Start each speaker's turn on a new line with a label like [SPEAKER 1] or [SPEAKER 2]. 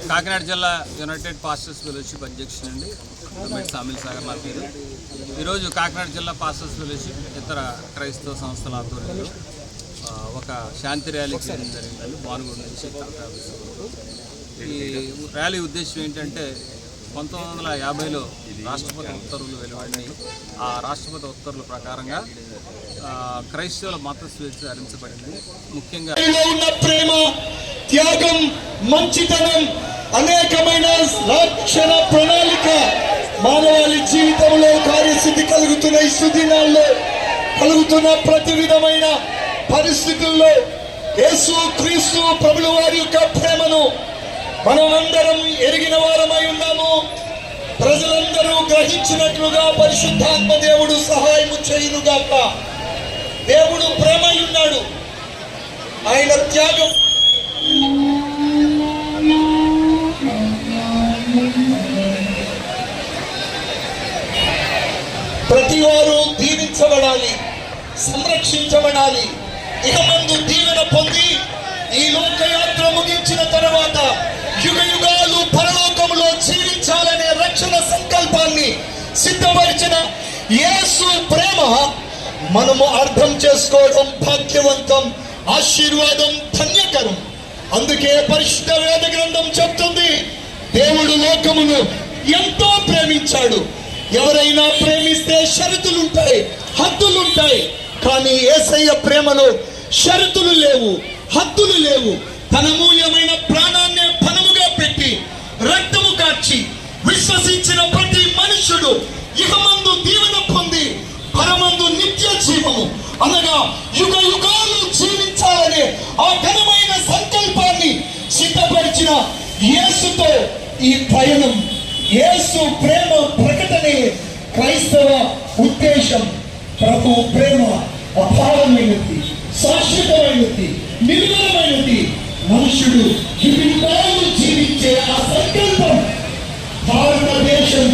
[SPEAKER 1] కాకినాడ జిల్లా United pastors fellowship అధ్యక్షుడు అండి సామిల్ సాగర్ నా పేరు. ఈరోజు కాకినాడ జిల్లా పాస్టర్స్ ఫెలోషిప్ ఇతర క్రైస్తవ సంస్థల ఆధ్వర్యంలో ఒక శాంతి ర్యాలీ చేయడం జరిగిందండి బానుగూడ నుంచి కలెక్టర్ ఆఫీస్ వరకు. ఈ ర్యాలీ ఉద్దేశం ఏంటంటే 1950లో రాష్ట్రపతి ఉత్తర్వులు వెలువడినాయి. ఆ రాష్ట్రపతి ఉత్తర్వుల ప్రకారంగా క్రైస్తవుల మత స్వేచ్ఛ హరించబడింది. ముఖ్యంగా
[SPEAKER 2] ఉన్న ప్రేమ, త్యాగం, మంచితనం, అనేకమైన రక్షణ ప్రణాళిక మానవాళి జీవితంలో కార్యసిద్ధి కలుగుతున్న ఈ సుదినాల్లో కలుగుతున్న ప్రతి విధమైన పరిస్థితుల్లో యేసు క్రీస్తు ప్రభుల వారి యొక్క ప్రేమను మనమందరం ఎరిగిన వారమై ఉన్నాము. ప్రజలందరూ గ్రహించినట్లుగా పరిశుద్ధాత్మ దేవుడు సహాయము చేయునుగాక. దేవుడు ప్రేమై ఉన్నాడు. ఆయన త్యాగం ప్రతి వారు దీవించబడాలి, సంరక్షించబడాలి. ఇక ముందు దీవెన పొంది ఈ లోకయాత్ర ముగించిన తర్వాత యుగ యుగాలు పరలోకములో జీవించాలనే రక్షణ సంకల్పాన్ని సిద్ధపరిచిన యేసు ప్రేమ మనము అర్థం చేసుకోవడం భాగ్యవంతం, ఆశీర్వాదం, ధన్యకరం. అందుకే పరిశుద్ధ వేద గ్రంథం చెప్తుంది, దేవుడు లోకమును ఎంతో ప్రేమించాడు. ఎవరైనా ప్రేమిస్తే షరతులుంటాయి, హద్దులుంటాయి. కానీ యేసయ్య ప్రేమలో షరతులు లేవు, హద్దులు లేవు. తన మూల్యమైన ప్రాణాన్నే పణముగా పెట్టి రక్తము కార్చి విశ్వసించిన ప్రతి మనుషుడు ఇహమందు దీవెన పొంది పరమందు నిత్య జీవము అనగా యుగ యుగాలు జీవించాలనే ఆ ఘనమైన సంకల్పాన్ని సిద్ధపరిచిన యేసుతో ఈ పయనం, యేసు ప్రేమ ప్రకటనే క్రైస్తవ ఉద్దేశం. ప్రభు ప్రేమ అపారమైనది, శాశ్వతమైనది, నిర్మలమైనది. మనుషుడు యుగాలు జీవించే ఆ సంకల్పం భారతదేశం